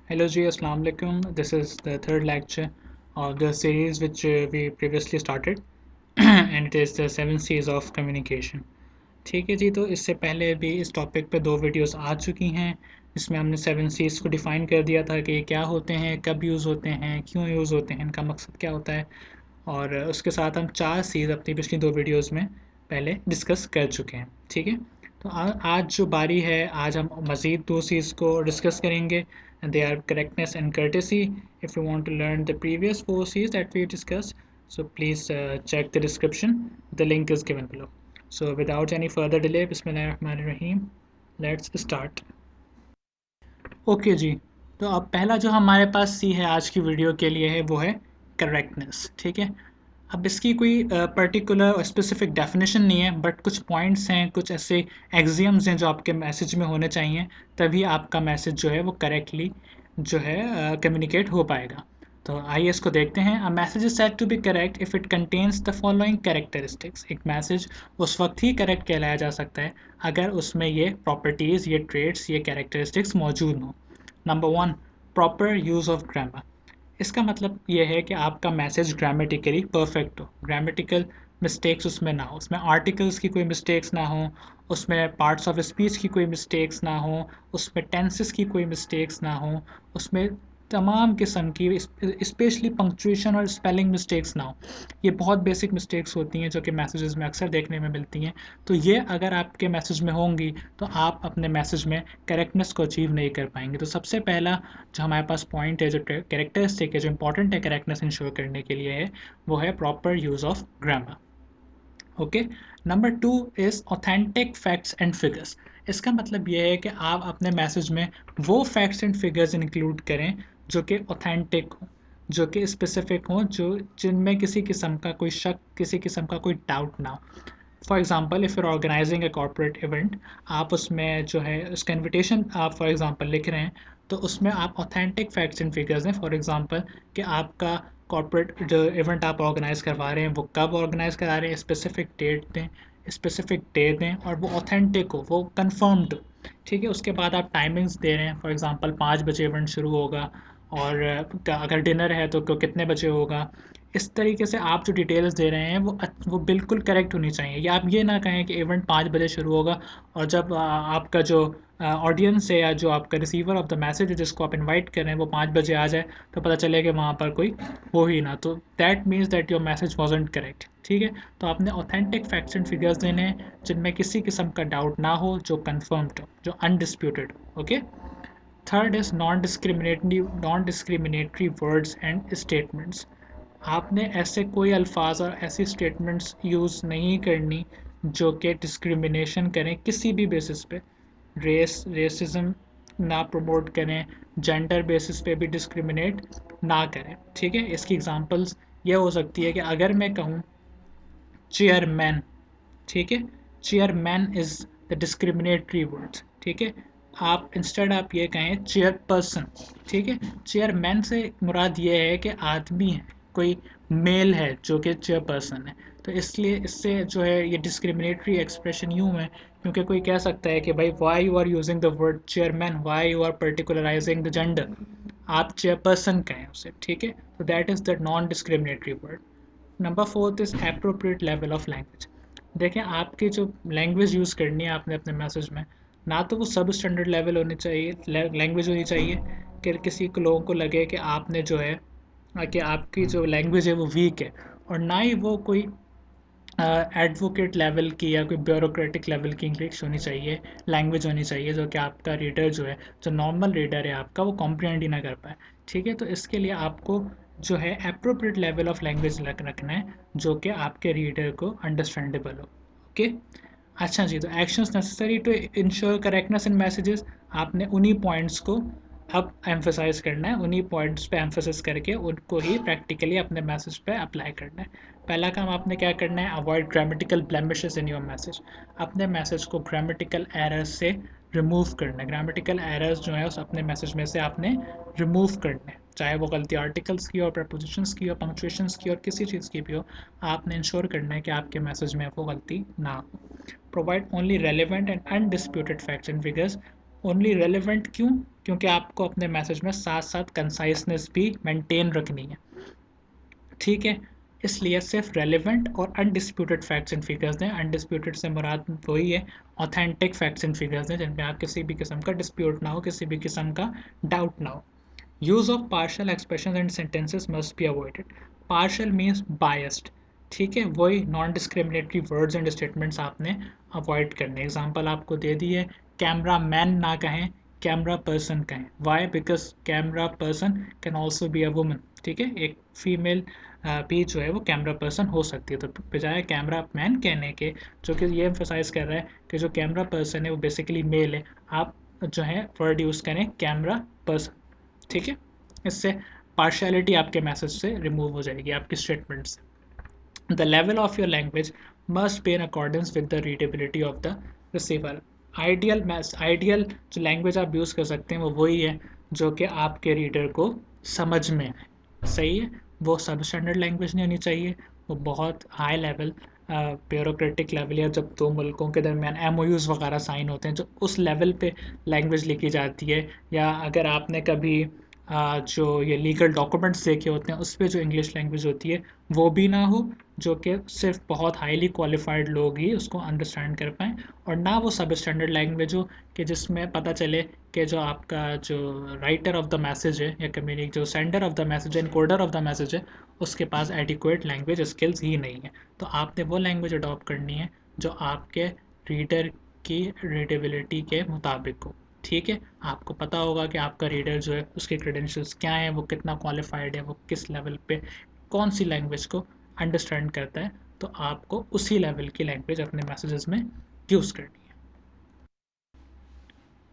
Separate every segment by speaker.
Speaker 1: Hello Ji, Assalamu alaikum. This is the third lecture of the series which we previously started and it is the 7 C's of communication. ठीक है जी, तो इससे पहले भी इस topic पे 2 वीडियोस आ चुकी हैं जिसमें हमने 7 C's को डिफ़ाइन कर दिया था कि ये क्या होते हैं, कब यूज़ होते हैं, क्यों यूज़ होते हैं, इनका मकसद क्या होता है। और उसके साथ हम 4 C's अपनी पिछली 2 वीडियोस में पहले डिस्कस कर चुके हैं। ठीक है, तो आज जो बारी है, आज हम मज़ीद 2 C's को डिस्कस करेंगे। They are correctness and courtesy. If you want to learn the previous 4 C's that we discussed, so please check the description. The link is given below. So without any further delay, Bismillahirrahmanirrahim, let's start. Okay जी, तो अब पहला जो हमारे पास सी है आज की video के लिए है वो है करेक्टनेस। ठीक है, अब इसकी कोई पर्टिकुलर स्पेसिफिक डेफिनेशन नहीं है, बट कुछ पॉइंट्स हैं, कुछ ऐसे एक्सियम्स हैं जो आपके मैसेज में होने चाहिए, तभी आपका मैसेज जो है वो करेक्टली जो है कम्युनिकेट हो पाएगा। तो आइए इसको देखते हैं। A message is said to be correct if it contains the following characteristics. एक मैसेज उस वक्त ही करेक्ट कहलाया जा सकता है अगर उसमें ये प्रॉपर्टीज़, ये ट्रेड्स, ये कैरेक्टरिस्टिक्स मौजूद हों। Number 1, proper use of grammar. इसका मतलब ये है कि आपका मैसेज ग्रामेटिकली परफेक्ट हो, ग्रामेटिकल मिस्टेक्स उसमें ना हो, उसमें आर्टिकल्स की कोई मिस्टेक्स ना हो, उसमें पार्ट्स ऑफ स्पीच की कोई मिस्टेक्स ना हो, उसमें टेंसेस की कोई मिस्टेक्स ना हो, उसमें तमाम किस्म की स्पेशली पंक्चुएशन और स्पेलिंग मिस्टेक्स ना हो। ये बहुत बेसिक मिस्टेक्स होती हैं जो कि मैसेजेस में अक्सर देखने में मिलती हैं। तो ये अगर आपके मैसेज में होंगी तो आप अपने मैसेज में करेक्टनेस को अचीव नहीं कर पाएंगे। तो सबसे पहला जो हमारे पास पॉइंट है, जो कैरेक्टरिस्टिक है, जो इंपॉर्टेंट है करेक्टनेस इंश्योर करने के लिए है, वो है proper use of grammar. Okay, number 2 is authentic facts and figures. इसका मतलब ये है कि आप अपने मैसेज में वो फैक्ट्स एंड फिगर्स इंक्लूड करें जो कि ऑथेंटिक हों, जो कि स्पेसिफिक हों, जो जिनमें किसी किस्म का कोई शक, किसी किस्म का कोई डाउट ना हो। For example, if you're organising a corporate event, आप उसमें जो है उसका इन्विटेशन आप फॉर एग्ज़ाम्पल लिख रहे हैं, तो उसमें आप ऑथेंटिक फैक्ट्स एंड फिगर्स दें। फॉर एग्ज़ाम्पल कि आपका कॉर्पोरेट जो इवेंट आप ऑर्गेनाइज़ करवा रहे हैं वो कब ऑर्गेनाइज़ करा रहे हैं, स्पेसिफिक डेट दें, स्पेसिफिक डे दें, और वो ऑथेंटिक हो, वो कन्फर्म्ड हो। ठीक है, उसके बाद आप टाइमिंग्स दे रहे हैं। फॉर एग्ज़ाम्पल 5 बजे इवेंट शुरू होगा और अगर डिनर है तो कितने बजे होगा। इस तरीके से आप जो डिटेल्स दे रहे हैं वो बिल्कुल करेक्ट होनी चाहिए। या आप ये ना कहें कि इवेंट 5 बजे शुरू होगा और जब आपका जो ऑडियंस है या जो आपका रिसीवर ऑफ द मैसेज है जिसको आप इनवाइट कर रहे हैं वो 5 बजे आ जाए तो पता चले कि वहाँ पर कोई हो ही ना, तो that means that your message wasn't correct. ठीक है, तो आपने ऑथेंटिक फैक्ट्स एंड फिगर्स देने हैं जिनमें किसी किस्म का डाउट ना हो, जो कन्फर्म्ड हो, जो अनडिस्प्यूटेड हो। Okay, third is non discriminatory words and statements. आपने ऐसे कोई अल्फाज और ऐसी स्टेटमेंट्स यूज़ नहीं करनी जो कि डिस्क्रिमिनेशन करें किसी भी बेसिस पे। रेसिज्म ना प्रमोट करें, जेंडर बेसिस पे भी डिस्क्रिमिनेट ना करें। ठीक है, इसकी एग्जांपल्स ये हो सकती है कि अगर मैं कहूँ चेयरमैन, ठीक है, chairman is the discriminatory words. ठीक है, आप इंस्टेड आप ये कहें चेयरपर्सन। ठीक है, चेयरमैन से मुराद ये है कि आदमी है, कोई मेल है जो कि चेयरपर्सन है। तो इसलिए इससे जो है ये डिस्क्रिमिनेटरी एक्सप्रेशन यूँ है क्योंकि कोई कह सकता है कि भाई why you are using the word chairman, why you are particularizing the gender, आप चेयरपर्सन कहें उसे। ठीक है, तो that is the non discriminatory word. Number 4 is appropriate level of language. देखें, आपकी जो लैंग्वेज यूज़ करनी है आपने अपने मैसेज में, ना तो वो सब स्टैंडर्ड लेवल होनी चाहिए, लैंग्वेज होनी चाहिए कि किसी को लोगों को लगे कि आपने जो है कि आपकी जो लैंग्वेज है वो वीक है, और ना ही वो कोई एडवोकेट लेवल की या कोई ब्यूरोक्रेटिक लेवल की इंग्लिश होनी चाहिए, लैंग्वेज होनी चाहिए जो कि आपका रीडर जो है, जो नॉर्मल रीडर है आपका, वो कॉम्प्रिहेंड ही ना कर पाए। ठीक है, तो इसके लिए आपको जो है एप्रोप्रिएट लेवल ऑफ लैंग्वेज रखना है जो कि आपके रीडर को अंडरस्टैंडेबल हो। ओके, अच्छा जी, तो actions necessary to ensure correctness in messages, आपने उन्हीं पॉइंट्स को अब एम्फेसाइज करना है, उन्हीं पॉइंट्स पे एम्फेसिस करके उनको ही प्रैक्टिकली अपने मैसेज पे अप्लाई करना है। पहला काम आपने क्या करना है, avoid grammatical blemishes in your message. अपने मैसेज को ग्रामेटिकल एरर्स से रिमूव करना है। ग्रामेटिकल एरर्स जो है उस अपने मैसेज में से आपने रिमूव करना है, चाहे वो गलती आर्टिकल्स की और प्रपोजिशंस की और पंक्चुएशंस की और किसी चीज़ की भी हो, आपने इंश्योर करना है कि आपके मैसेज में वो गलती ना हो। Provide only relevant and undisputed facts and figures. Only relevant क्यों? क्योंकि आपको अपने मैसेज में साथ साथ कंसाइसनेस भी मेंटेन रखनी है, ठीक है। इसलिए सिर्फ रेलिवेंट और अनडिस्प्यूटेड फैक्ट्स एंड फिगर्स दें। अनडिस्प्यूटेड से मुराद वही है ऑथेंटिक फैक्ट्स एंड फिगर्स दें जिनमें आप किसी भी किस्म का डिस्प्यूट ना हो, किसी भी किस्म का डाउट ना हो। Use of partial expression and sentences must be avoided. Partial means biased, ठीक है। वही non discriminatory words and statements आपने अवॉइड करने। एग्जांपल आपको दे दी है, कैमरा मैन ना कहें, कैमरा पर्सन कहें। Why? Because camera person can also be a woman, ठीक है। एक फीमेल भी जो है वो कैमरा पर्सन हो सकती है। तो बजाय कैमरा मैन कहने के, जो कि ये एम्फोसाइज कर रहा है कि जो कैमरा पर्सन है वो बेसिकली मेल है, आप जो है वर्ड यूज़ करें कैमरा पर्सन, ठीक है। इससे पार्शियलिटी आपके मैसेज से रिमूव हो जाएगी, आपकी स्टेटमेंट से। The level of your language must be in accordance with the readability of the receiver. Ideal जो लैंग्वेज आप यूज़ कर सकते हैं वो वही है जो कि आपके रीडर को समझ में आए, सही है। वो सब स्टैंडर्ड लैंग्वेज नहीं होनी चाहिए, वो बहुत हाई लेवल ब्यूरोक्रेटिक लेवल या जब दो मुल्कों के दरमियान एमओयूज़ वगैरह साइन होते हैं जो उस लेवल पे लैंग्वेज लिखी जाती है, या अगर आपने कभी जो ये लीगल डॉक्यूमेंट्स देखे होते हैं उस पर जो इंग्लिश लैंग्वेज होती है वो भी ना हो, जो कि सिर्फ बहुत हाईली क्वालिफाइड लोग ही उसको अंडरस्टैंड कर पाएँ, और ना वो सब स्टैंडर्ड लैंग्वेज हो कि जिसमें पता चले कि जो आपका जो राइटर ऑफ द मैसेज है या कम्युनिक जो सेंडर ऑफ द मैसेज है, इनकोडर ऑफ द मैसेज है, उसके पास एडिक्वेट लैंग्वेज स्किल्स ही नहीं है। तो आपने वो लैंग्वेज अडॉप्ट करनी है जो आपके रीडर की रीडेबिलिटी के मुताबिक हो, ठीक है। आपको पता होगा कि आपका रीडर जो है उसके क्रेडेंशियल्स क्या हैं, वो कितना क्वालिफाइड है, वो किस लेवल पे कौन सी लैंग्वेज को अंडरस्टैंड करता है, तो आपको उसी लेवल की लैंग्वेज अपने मैसेजेस में यूज़ करनी है।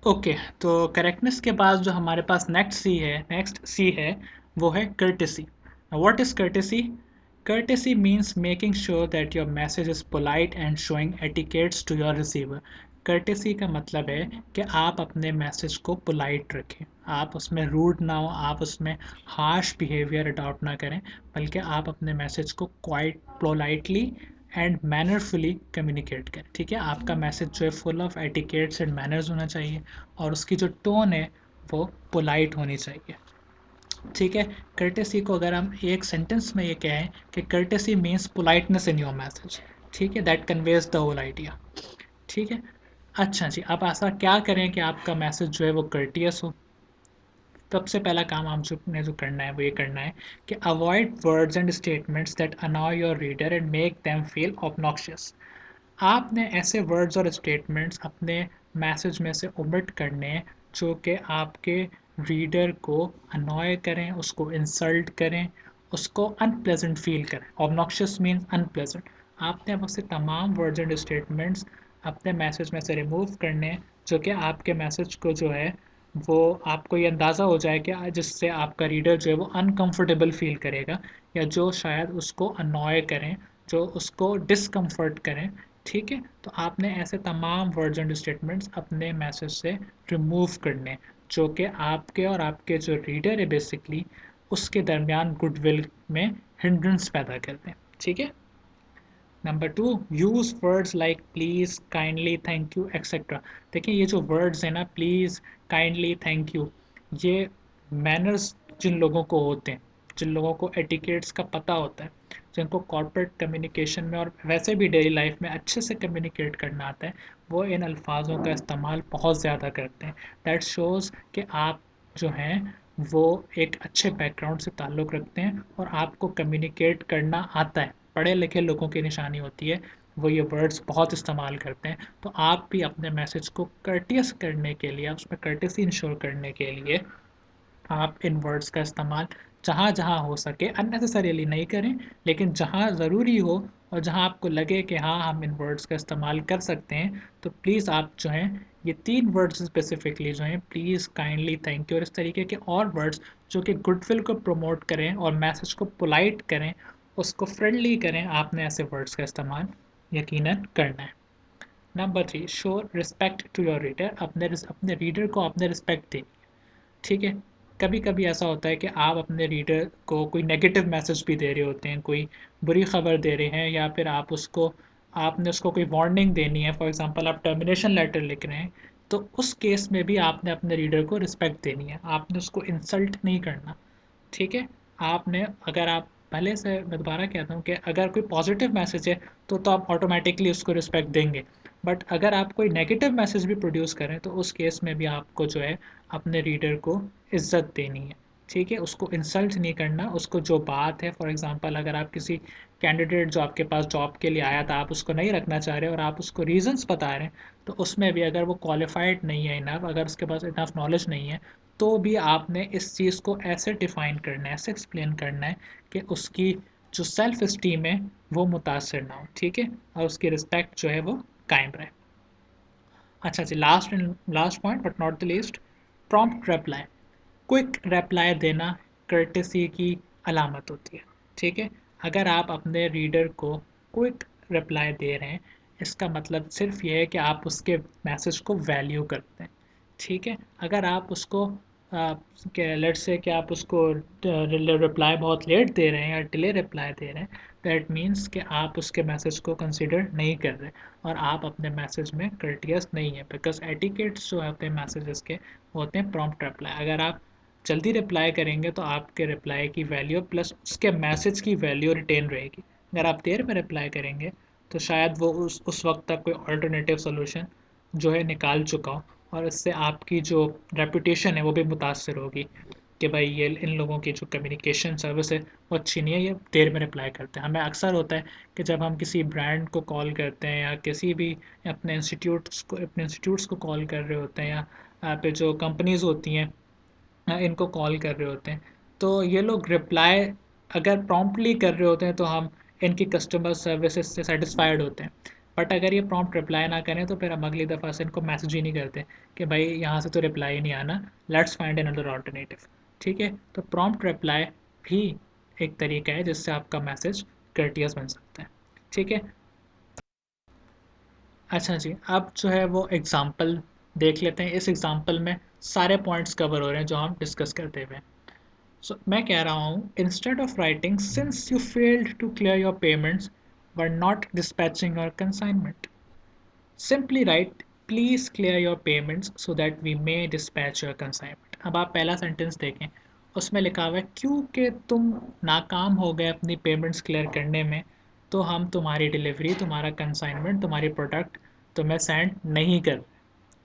Speaker 1: ओके, तो करेक्टनेस के बाद जो हमारे पास नेक्स्ट सी है वो है courtesy. What is courtesy? Courtesy means making sure that your message is polite and showing etiquettes to your receiver. Courtesy का मतलब है कि आप अपने मैसेज को पोलाइट रखें, आप उसमें रूड ना हो, आप उसमें हार्श बिहेवियर अडॉप्ट ना करें, बल्कि आप अपने मैसेज को क्वाइट पोलाइटली एंड मैनरफुली कम्युनिकेट करें, ठीक है। आपका मैसेज जो है full of etiquettes and manners होना चाहिए, और उसकी जो टोन है वो पोलाइट होनी चाहिए, ठीक है। कर्टेसी को अगर हम एक सेंटेंस में ये कहें कि courtesy means politeness in your message, ठीक है, that conveys the whole idea, ठीक है। अच्छा जी, अब ऐसा क्या करें कि आपका मैसेज जो है वो कर्टियस हो? सबसे पहला काम आप जो करना है वो ये करना है कि avoid words and statements that अनॉय your reader and make them feel obnoxious. आपने ऐसे वर्ड्स और स्टेटमेंट्स अपने मैसेज में से ओमिट करने हैं जो कि आपके रीडर को अनॉय करें, उसको इंसल्ट करें, उसको अनप्लेजेंट फील करें। Obnoxious means unpleasant. आपने अब उससे तमाम वर्ड्स एंड स्टेटमेंट्स अपने मैसेज में से रिमूव करने हैं जो कि आपके मैसेज को जो है वो आपको ये अंदाज़ा हो जाए कि जिससे आपका रीडर जो है वो अनकंफर्टेबल फील करेगा, या जो शायद उसको अनॉय करें, जो उसको डिसकम्फर्ट करें, ठीक है। तो आपने ऐसे तमाम वर्ड्स एंड स्टेटमेंट्स अपने मैसेज से रिमूव करने जो कि आपके और आपके जो रीडर है बेसिकली उसके दरमियान गुडविल में हिंड्रेंस पैदा करते हैं, ठीक है। Number 2, use words like please, kindly, thank you etcetera. देखिए ये जो वर्ड्स हैं ना, प्लीज़, काइंडली, थैंक यू, ये मैनर्स जिन लोगों को होते हैं, जिन लोगों को एटिकेट्स का पता होता है, जिनको कॉर्पोरेट कम्युनिकेशन में और वैसे भी डेली लाइफ में अच्छे से कम्युनिकेट करना आता है, वो इन अल्फाजों का इस्तेमाल बहुत ज़्यादा करते हैं। दैट शोज़ कि आप जो हैं वो एक अच्छे बैकग्राउंड से ताल्लुक़ रखते हैं और आपको कम्युनिकेट करना आता है। पढ़े लिखे लोगों की निशानी होती है, वो ये वर्ड्स बहुत इस्तेमाल करते हैं। तो आप भी अपने मैसेज को कर्टियस करने के लिए, उसमें कर्टियसी इंश्योर करने के लिए आप इन वर्ड्स का इस्तेमाल जहाँ जहाँ हो सके अननेसेसरीली नहीं करें, लेकिन जहाँ ज़रूरी हो और जहाँ आपको लगे कि हाँ हम इन वर्ड्स का इस्तेमाल कर सकते हैं, तो प्लीज़ आप जो हैं ये 3 वर्ड्स स्पेसिफिकली जो हैं, प्लीज़, काइंडली, थैंक यू और इस तरीके के और वर्ड्स जो कि गुडविल को प्रमोट करें और मैसेज को पोलाइट करें, उसको फ्रेंडली करें, आपने ऐसे वर्ड्स का इस्तेमाल यकीनन करना है। Number 3, show respect to your reader. अपने रीडर को अपने रिस्पेक्ट दें, ठीक है। कभी कभी ऐसा होता है कि आप अपने रीडर को कोई नेगेटिव मैसेज भी दे रहे होते हैं, कोई बुरी खबर दे रहे हैं, या फिर आपने उसको कोई वार्निंग देनी है। फॉर एग्जांपल आप टर्मिनेशन लेटर लिख रहे हैं तो उस केस में भी आपने अपने रीडर को रिस्पेक्ट देनी है, आपने उसको इंसल्ट नहीं करना। ठीक है, आपने अगर आप पहले से, मैं दोबारा कहता हूँ कि अगर कोई पॉजिटिव मैसेज है तो आप ऑटोमेटिकली उसको रिस्पेक्ट देंगे, बट अगर आप कोई नेगेटिव मैसेज भी प्रोड्यूस करें तो उस केस में भी आपको जो है अपने रीडर को इज्जत देनी है। ठीक है, उसको इंसल्ट नहीं करना, उसको जो बात है, फॉर एग्जांपल अगर आप किसी कैंडिडेट जो आपके पास जॉब के लिए आया था आप उसको नहीं रखना चाह रहे और आप उसको रीजंस बता रहे हैं, तो उसमें भी अगर वो क्वालिफाइड नहीं है इनफ, अगर उसके पास इनफ नॉलेज नहीं है, तो भी आपने इस चीज़ को ऐसे डिफ़ाइन करना है, ऐसे एक्सप्लेन करना है कि उसकी जो सेल्फ इस्टीम है वो मुतासर ना हो। ठीक है, और उसकी रिस्पेक्ट जो है वो कायम रहे। अच्छा जी, last point but not the least, prompt reply. Quick reply देना कर्टेसी की अलामत होती है। ठीक है, अगर आप अपने रीडर को क्विक रिप्लाई दे रहे हैं, इसका मतलब सिर्फ ये है कि आप उसके मैसेज को वैल्यू करते हैं। ठीक है, अगर आप उसको लेट्स से कि आप उसको रिप्लाई बहुत लेट दे रहे हैं या डिले रिप्लाई दे रहे हैं, दैट मीन्स कि आप उसके मैसेज को कंसिडर नहीं कर रहे और आप अपने मैसेज में कर्टियस नहीं है, बिकॉज एटिकेट्स जो होते हैं मैसेजेस के वो होते हैं प्रॉम्प्ट रिप्लाई। अगर आप जल्दी रिप्लाई करेंगे तो आपके रिप्लाई की वैल्यू प्लस उसके मैसेज की वैल्यू रिटेन रहेगी। अगर आप देर में रिप्लाई करेंगे तो शायद वो उस वक्त तक कोई अल्टरनेटिव सोल्यूशन जो है निकाल चुका हो, और इससे आपकी जो रेपुटेशन है वो भी मुतासर होगी कि भाई ये इन लोगों की जो कम्युनिकेशन सर्विस है वो अच्छी नहीं है, ये देर में रिप्लाई करते हैं। हमें अक्सर होता है कि जब हम किसी ब्रांड को कॉल करते हैं या किसी भी अपने इंस्टीट्यूट्स को कॉल कर रहे होते हैं या पे जो कंपनीज़ होती हैं इनको कॉल कर रहे होते हैं, तो ये लोग रिप्लाई अगर प्रॉम्प्टली कर रहे होते हैं तो हम इनकी कस्टमर सर्विसेज से सेटिस्फाइड होते हैं। बट अगर ये प्रॉम्प्ट रिप्लाई ना करें तो फिर हम अगली दफ़ा से इनको मैसेज ही नहीं करते कि भाई यहाँ से तो रिप्लाई नहीं आना, लेट्स फाइंड अनदर ऑल्टरनेटिव। ठीक है, तो प्रॉम्प्ट रिप्लाई भी एक तरीका है जिससे आपका मैसेज कर्टियस बन सकता है। ठीक है, अच्छा जी, अब जो है वो एग्ज़ाम्पल देख लेते हैं। इस एग्ज़ाम्पल में सारे पॉइंट्स कवर हो रहे हैं जो हम डिस्कस करते हुए। सो मैं कह रहा हूँ, instead of writing since you failed to clear your payments were not dispatching your consignment, simply write please clear your payments so that we may dispatch your consignment. अब आप पहला सेंटेंस देखें, उसमें लिखा हुआ है क्योंकि तुम नाकाम हो गए अपनी पेमेंट्स क्लियर करने में, तो हम तुम्हारी डिलीवरी, तुम्हारा कंसाइनमेंट, तुम्हारी प्रोडक्ट तुम्हें सेंड नहीं कर।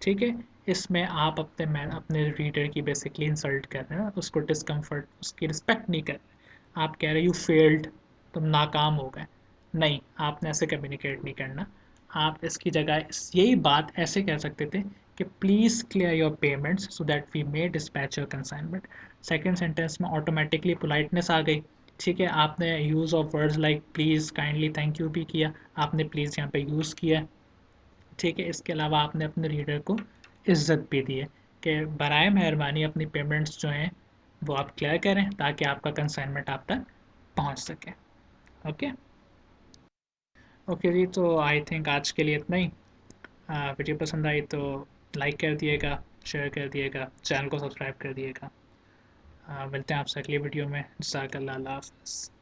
Speaker 1: ठीक है, इसमें आप अपने रीडर की बेसिकली इंसल्ट कर रहे हैं, उसको डिस्कम्फर्ट, उसकी रिस्पेक्ट नहीं कर रहे। आप कह रहे यू फेल्ड, तुम नाकाम हो गए। नहीं, आपने ऐसे कम्युनिकेट नहीं करना। आप इसकी जगह यही बात ऐसे कह सकते थे कि please clear your payments so that we may dispatch your consignment. Second sentence में ऑटोमेटिकली पोलाइटनेस आ गई। ठीक है, आपने use of words like please, kindly, thank you भी किया, आपने प्लीज़ यहाँ पे यूज़ किया। ठीक है, इसके अलावा आपने अपने रीडर को इज़्ज़त भी दी है कि बराए मेहरबानी अपनी पेमेंट्स जो हैं वो आप क्लियर करें ताकि आपका कंसाइनमेंट आप तक पहुंच सके। ओके ओके जी, तो आई थिंक आज के लिए इतना ही। वीडियो पसंद आई तो लाइक कर दिएगा, शेयर कर दिएगा, चैनल को सब्सक्राइब कर दिएगा। मिलते हैं आपसे अगली वीडियो में। जज़ाकल्लाह, अल्लाह हाफ़िज़।